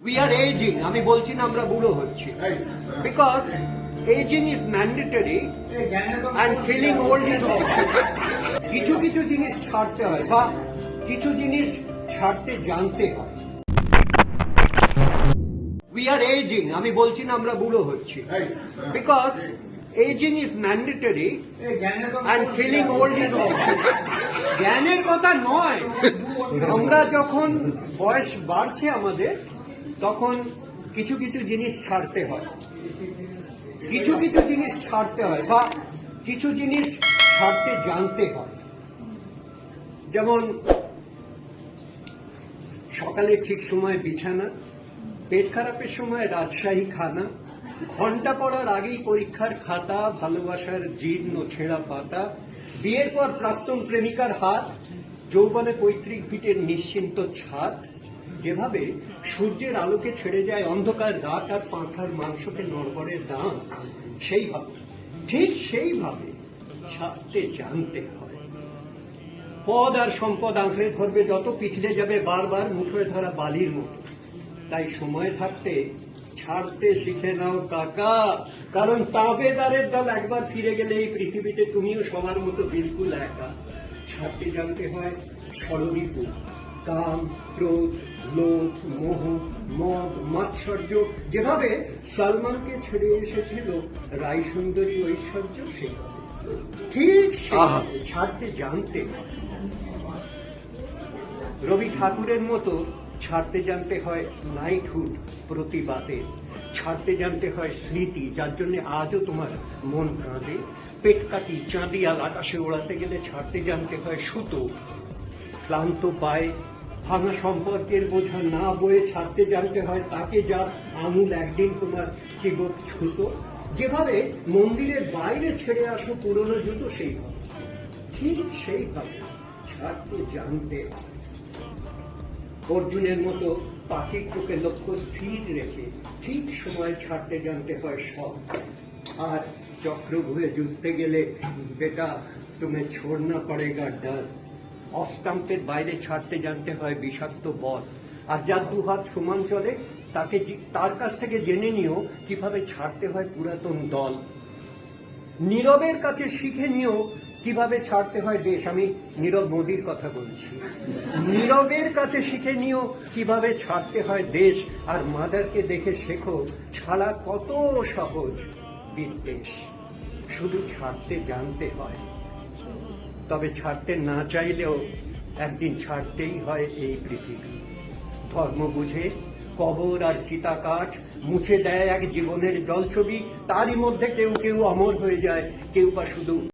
We are aging. আমি বলছি না আমরা বুড়ো হচ্ছি, because aging is mandatory and feeling old is optional. কিছু কিছু জিনিস ছাড়তে হয় বা কিছু জিনিস ছাড়তে জানতে হয়। We are aging. আমি বলছি না আমরা বুড়ো হচ্ছি, because aging is mandatory and feeling old is optional. জ্ঞানের কথা নয়, আমরা যখন বয়স বাড়ছে আমাদের তখন কিছু কিছু জিনিস ছাড়তে হয়, কিছু কিছু জিনিস ছাড়তে হয় বা কিছু জিনিস ছাড়তে জানতে হয়। যেমন সকালে ঠিক সময় বিছানা, পেট খারাপের সময় রাজশাহী খানা, ঘন্টা পড়ার আগেই পরীক্ষার খাতা, ভালোবাসার জীর্ণ ছেঁড়া পাতা, বিয়ের পর প্রাক্তন প্রেমিকার হাত, যৌবনে পৈতৃক ভিটের নিশ্চিন্ত ছাদ, যেভাবে সূর্যের আলোকে ছেড়ে যায় অন্ধকার রাত আর পাঁঠার মাংসকে নড়বড়ের দাম, সেইভাবে ঠিক সেইভাবে ছাড়তে জানতে হয়। পদ আর সম্পদ আঁকড়ে ধরবে যত, পিছলে যাবে বারবার মুঠোয় ধরা বালির মতো। তাই সময় থাকতে ছাড়তে শিখে নাও কাকা, কারণ তাবেদারের দল একবার ফিরে গেলে এই পৃথিবীতে তুমিও সবার মতো বিলকুল একা। ছাড়তে জানতে হয় ষড়রিপু, কাম, ক্রোধ, লোভ, মোহ, মদ, মাৎসর্য, যেভাবে সালমানকে ছেড়ে এসেছিল রায় সুন্দরী ঐশ্বর্য, সেভাবে ঠিক সেভাবে ছাড়তে জানতে হয়। রবি ঠাকুরের মতো ছাড়তে জানতে হয় নাইটহুড, প্রতিবাদে ছাড়তে জানতে হয় স্মৃতি, যার জন্য আজও তোমার মন কাঁদে। পেট কাটি চাঁদিয়াল আকাশে ওড়াতে গেলে ছাড়তে জানতে হয় সুতো, ক্লান্ত পায়ে ভাঙা সম্পর্কের বোঝা না বয়ে ছাড়তে জানতে হয় তাকে, যার আঙুল একদিন তোমার চিবক ছুতো। যেভাবে মন্দিরের বাইরে ছেড়ে আসো পুরনো জুতো, সেইভাবে ঠিক সেইভাবে ছাড়তে জানতে হয়। অর্জুনের মতো পাখির চোখে লক্ষ্য স্থির রেখে ঠিক সময় ছাড়তে জানতে হয় সব। আর চক্রভুয়ে যুদ্ধে গেলে বেটা তুমি ছোড়না পড়েগা ডর, অস্টাম্পের বাইরে ছাড়তে জানতে হয় বিষাক্ত বল। আর যার দুহাত সমান চলে তাকে তার কাছ থেকে জেনে নিও কিভাবে ছাড়তে হয় পুরাতন দল। নীরবের কাছে শিখে নিও কিভাবে ছাড়তে হয় দেশ। আমি নীরব মোদীর কথা বলছি। নীরবের কাছে শিখে নিও কিভাবে ছাড়তে হয় দেশ। আর মাদারকে দেখে শেখো ছাড়া কত সহজ বিদ্বেষ। শুধু ছাড়তে জানতে হয়, তবে ছাড়তে না চাইলেও একদিন ছাড়তেই হয় এই পৃথিবী। ধর্ম বুঝে কবর আর চিতাকাঠ মুছে দেয় এক জীবনের জলছবি, তারই মধ্যে কেউ কেউ অমর হয়ে যায়, কেউ বা শুধু